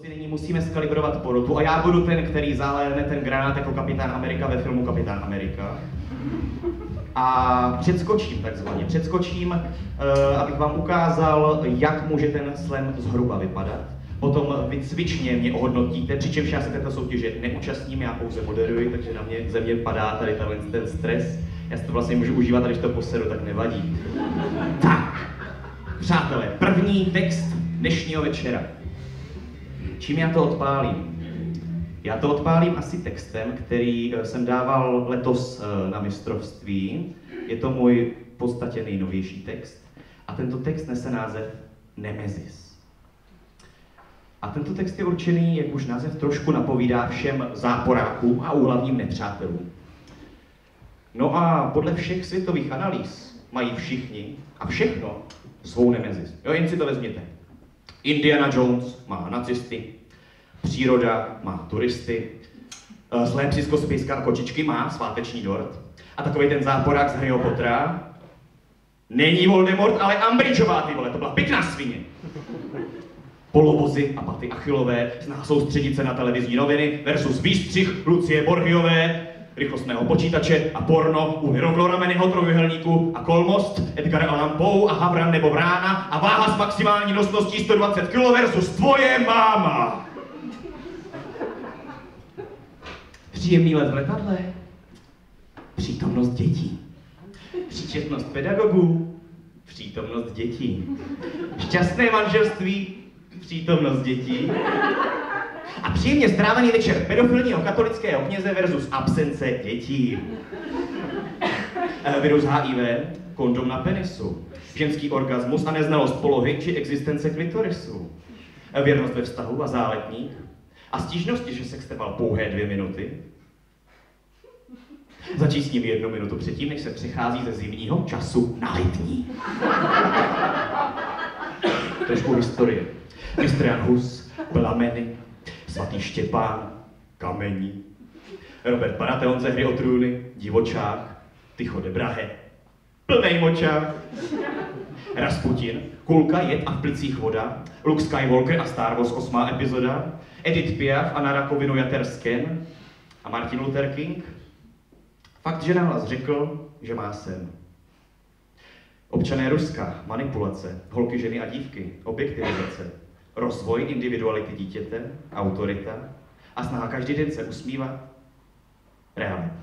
prostě není, musíme skalibrovat porotu a já budu ten, který záléne ten granát jako Kapitán Amerika ve filmu Kapitán Amerika. A předskočím, abych vám ukázal, jak může ten slam zhruba vypadat. Potom vy cvičně mě ohodnotíte, přičemž já se této soutěže neúčastním, já pouze moderuji, takže na mě ze mě padá tady ten stres. Já si to vlastně můžu užívat, a když to poseru, tak nevadí. Tak, přátelé, první text dnešního večera. Čím já to odpálím? Já to odpálím asi textem, který jsem dával letos na mistrovství. Je to můj v podstatě nejnovější text. A tento text nese název Nemezis. A tento text je určený, jak už název trošku napovídá, všem záporákům a úhlavním nepřátelům. No a podle všech světových analýz mají všichni a všechno svou nemezis. Jo, jen si to vezměte. Indiana Jones má nacisty, příroda má turisty, zlé psisko z pejska a kočičky má sváteční dort a takovej ten záporák z Harryho Pottera není Voldemort, ale Umbridgeová, ty vole, to byla pěkná svině. Polovozy a paty Achillové, snaha soustředit se na televizní noviny versus výstřih Lucie Borgiové, rychlostného počítače a porno u Hieroglyphameniho trojúhelníku a Kolmost, Edgar Allan Poe a Havran nebo Vrána a váha s maximální nosností 120 kg versus tvoje máma. Příjemný let v letadle, přítomnost dětí, příčetnost pedagogů, přítomnost dětí, šťastné manželství, přítomnost dětí a příjemně strávený večer pedofilního katolického kněze versus absence dětí. Virus HIV, kondom na penisu, ženský orgasmus a neznalost polohy či existence klitorisu, věrnost ve vztahu a záletník a stížnosti, že sex trval pouhé 2 minuty. Začít s ním 1 minutu předtím, než se přechází ze zimního času na letní. Trošku historie. Mistr Jan Hus, Plameny, svatý Štěpán, Kamení, Robert Baratheon ze Hry o trůny, Divočák, Tycho de Brahe, plnej močák, Rasputin, Kulka, jed a v plicích voda, Luke Skywalker a Star Wars 8. epizoda, Edith Piaf a na rakovinu jatersken a Martin Luther King. Fakt, že nahlas řekl, že má sen. Občané Ruska, manipulace, holky, ženy a dívky, objektivizace, rozvoj individuality dítěte, autorita a snaha každý den se usmívat. Realita.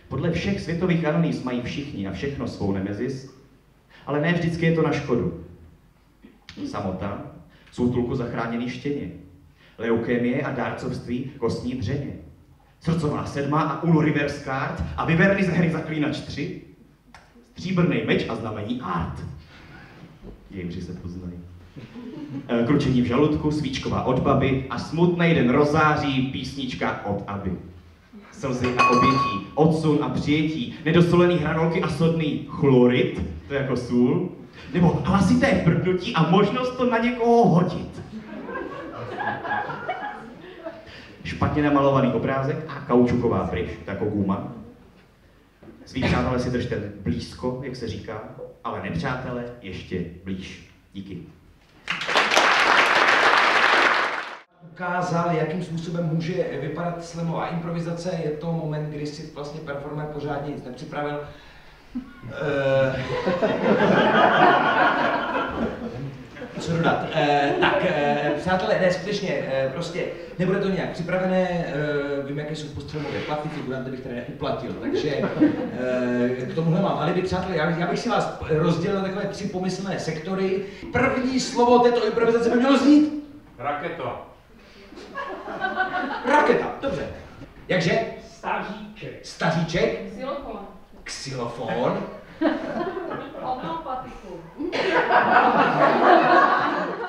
Podle všech světových analýz mají všichni a všechno svou nemezis, ale ne vždycky je to na škodu. Samota, v útulku zachráněný štěně, leukémie a dárcovství kostní dřeně, srdcová sedma a Uno reverse card a Vyverny ze hry Zaklínač 3, stříbrný meč a znamení art. Gamři se poznají. Kručení v žaludku, svíčková od baby a smutnej den rozáří, písnička od Aby. Slzy a obětí, odsun a přijetí, nedosolený hranolky a sodný chlorid, to je jako sůl, nebo hlasité prdnutí a možnost to na někoho hodit. Špatně namalovaný obrázek a kaučuková pryč, jako guma. Svý přátelé si držte blízko, jak se říká, ale nepřátelé ještě blíž. Díky. Ukázal, jakým způsobem může vypadat slamová improvizace. Je to moment, kdy si vlastně performer pořádně nic nepřipravil. Co dodat? Přátelé, ne, skutečně, prostě nebude to nějak připravené, vím, jaké jsou postřelové platy, figurante bych tady neuplatil, takže k tomuhle mám alibi. Přátelé, já bych si vás rozdělil na takové 3 pomyslné sektory. První slovo této improvizace by mělo znít? Raketa. Raketa, dobře. Jakže? Staříček. Staříček? Xylofon. Xylofon. Homeopatiku.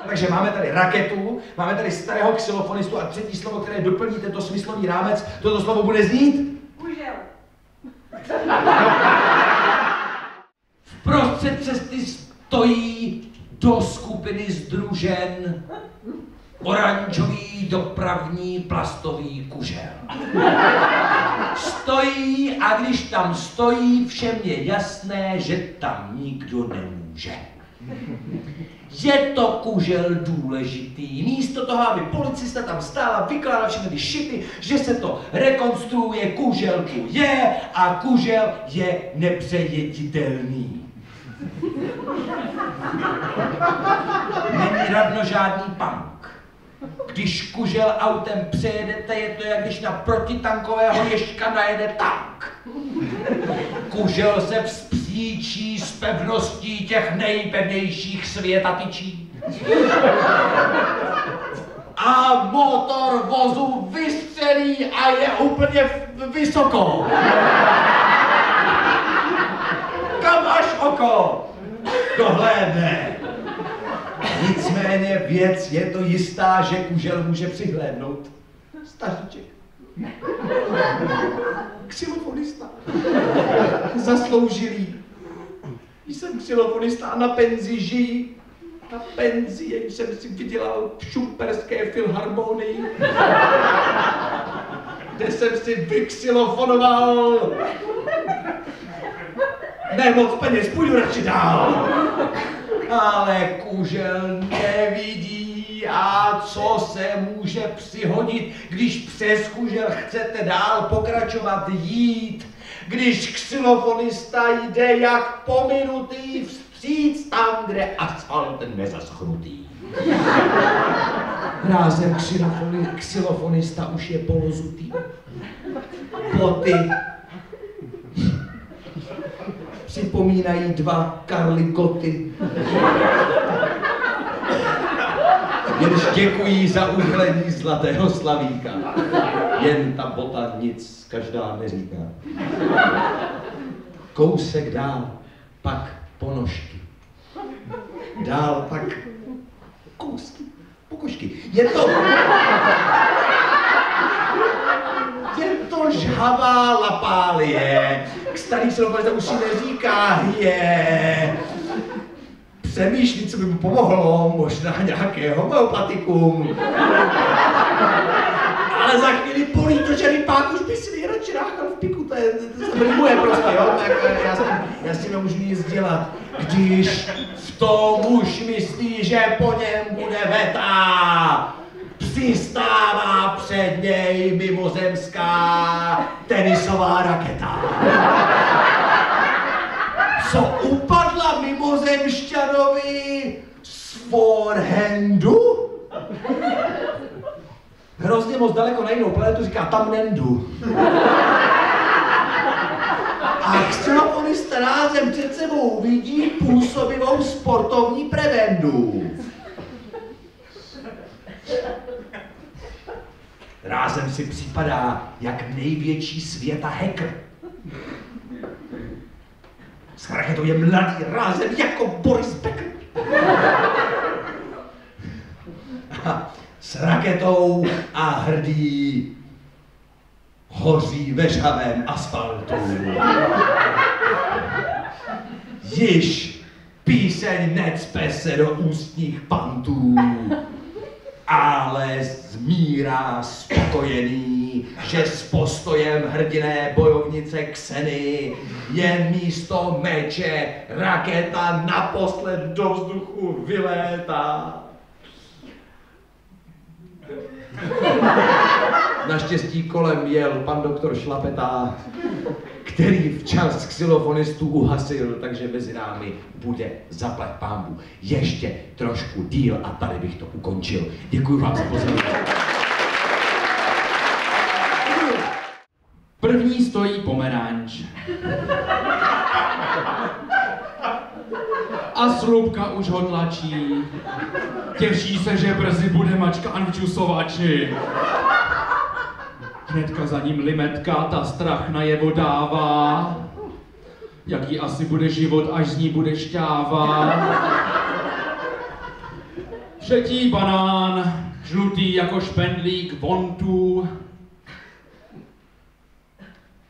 Takže máme tady raketu, máme tady starého xylofonistu a třetí slovo, které doplní tento smyslový rámec, toto slovo bude znít? Kužel. Vprostřed cesty stojí do skupiny sdružen oranžový dopravní plastový kužel. Stojí a když tam stojí, všem je jasné, že tam nikdo nemůže. Je to kužel důležitý. Místo toho, aby policista tam stál a vykládal všechny ty šity, že se to rekonstruuje, kužel tu je a kužel je nepřejeditelný. Není radno žádný punk. Když kužel autem přejedete, je to, jak když na protitankového ježka najede tank. Kužel se vzpříčí s pevností těch nejpevnějších světatyčí. A motor vozu vystřelí a je úplně vysoko. Kam až oko dohlédne. Nicméně věc je to jistá, že kužel může přihlédnout. Staříček. Xylofonista. Zasloužilý. Jsem xylofonista a na penzi žijí. Na penzi, jen jsem si vydělal v šumperské filharmonii, kde jsem si vyxylofonoval. Nemoc peněz, půjdu radši dál. Ale kužel nevidí a co se může přihodit, když přes kužel chcete dál pokračovat jít, když xylofonista jde jak pominutý vstříc tam, kde asfalt nezaschnutý. Rázem xylofonista už je polozutý. Boty připomínají dva Karly Goty. Jenž děkují za uhlení zlatého slavíka. Jen ta bota nic každá neříká. Kousek dál, pak ponožky. Dál pak kousky, pokožky. Je to žhavá lapálie. Starý xylofonista už si neříká je. Přemýšlí, co by mu pomohlo, možná nějaké homeopatikum. Ale za chvíli bolí to, že rypák už by si nejradši ráchal v piku, to je prostě, jo, tak já s tím nemůžu nic dělat. Když v tom už myslí, že po něm bude veta, přistává před něj mimozemská tenisová raketa. Co upadla mimozemšťanovi z forehandu? Hrozně moc daleko na jinou planetu říká tam nendu. A xylofonista rázem před sebou vidí působivou sportovní prebendu. Rázem si připadá jak největší světa hacker. S raketou je mladý rázem jako Boris Becker. S raketou a hrdý hoří ve žhavém asfaltu. Již píseň necpe se do ústních pantů, ale zmírá spokojený, že s postojem hrdiné bojovnice Kseny jen místo meče raketa naposled do vzduchu vylétá. Naštěstí kolem jel pan doktor Šlapeta, který včas xylofonistů uhasil, takže mezi námi bude zaplať pánbůh ještě trošku díl a tady bych to ukončil. Děkuji vám za pozornost. První stojí pomeranč. A slupka už ho tlačí. Těší se, že brzy bude mačkán v čusovači. Hnedka za ním limetka, ta strach najevo dává. Jaký asi bude život, až z ní bude šťáva. Třetí banán, žlutý jako špendlík vontu.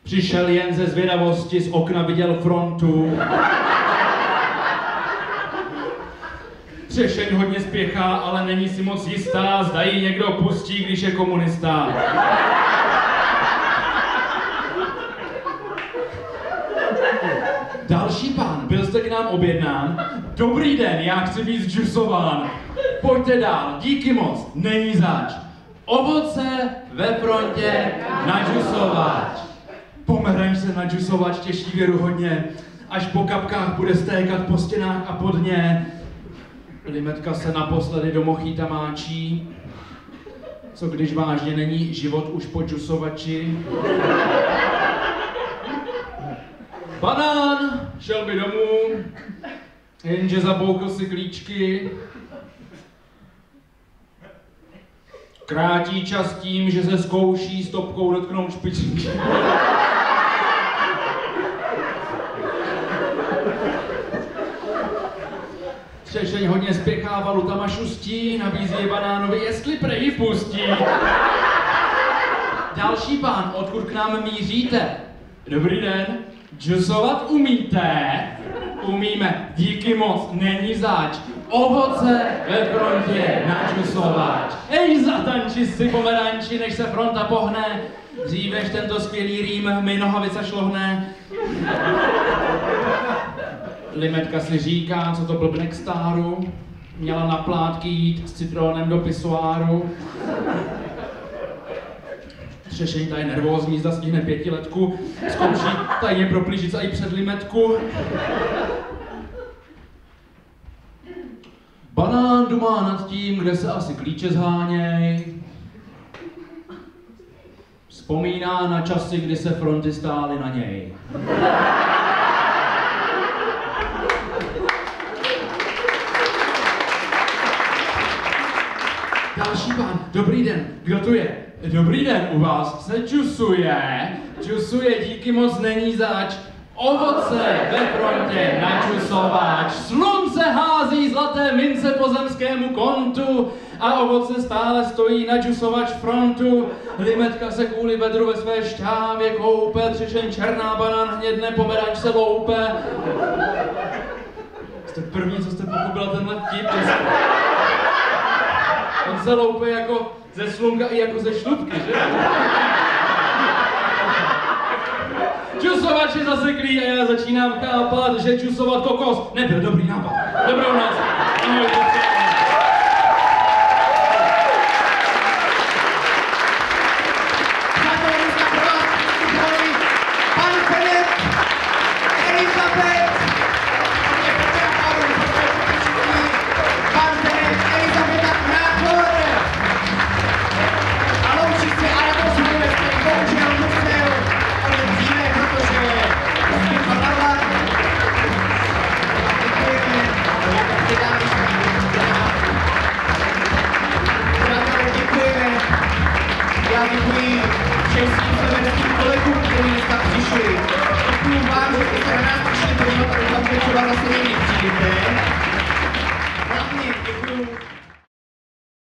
Přišel jen ze zvědavosti, z okna viděl frontu. Třešeň hodně spěchá, ale není si moc jistá, zda ji někdo pustí, když je komunista. Další pán, byl jste k nám objednán? Dobrý den, já chci být džusován. Pojďte dál, díky moc, není zač. Ovoce ve frontě na džusovač. Pomeranč se na džusovač těší věruhodně, až po kapkách bude stékat po stěnách a pod ně. Limetka se naposledy do mochýta máčí. Co když vážně není život už po džusovači? Banán šel by domů, jenže zaboukl si klíčky. Krátí čas tím, že se zkouší stopkou dotknout špičky. Třešeň hodně spěchá, valutama šustí, nabízí je banánovi, jestli prej pustí. Další pán, odkud k nám míříte? Dobrý den, džusovat umíte? Umíme, díky moc, není zač. Ovoce ve frontě na džusovač. Ej, zatanči si pomeranči, než se fronta pohne. Dřívež tento skvělý rým mi nohavice šlohne. Limetka si říká, co to blbne k stáru. Měla na plátky jít s citrónem do pisoáru. Třešeň tady nervózní, zda stihne 5letku. Zkouší tajně proplížit se i před Limetku. Banán dumá nad tím, kde se asi klíče zháněj. Vzpomíná na časy, kdy se fronty stály na něj. Další pán, dobrý den, kdo tu je? Dobrý den, u vás se džusuje, díky moc, není zač. Ovoce ve frontě na džusovač, slunce hází zlaté mince po zemskému kontu a ovoce stále stojí na džusovač frontu. Limetka se kvůli vedru ve své šťávě koupe, třešeň černá, banán hnědne, pomeranč se loupe. Jste první, co jste pochopila tenhle vtip. On se loupe jako ze slunka i jako ze šlupky, že? Džusovač je zaseklý a já začínám chápat, že džusovat kokos nebyl dobrý nápad. Dobrou noc. Ahoj.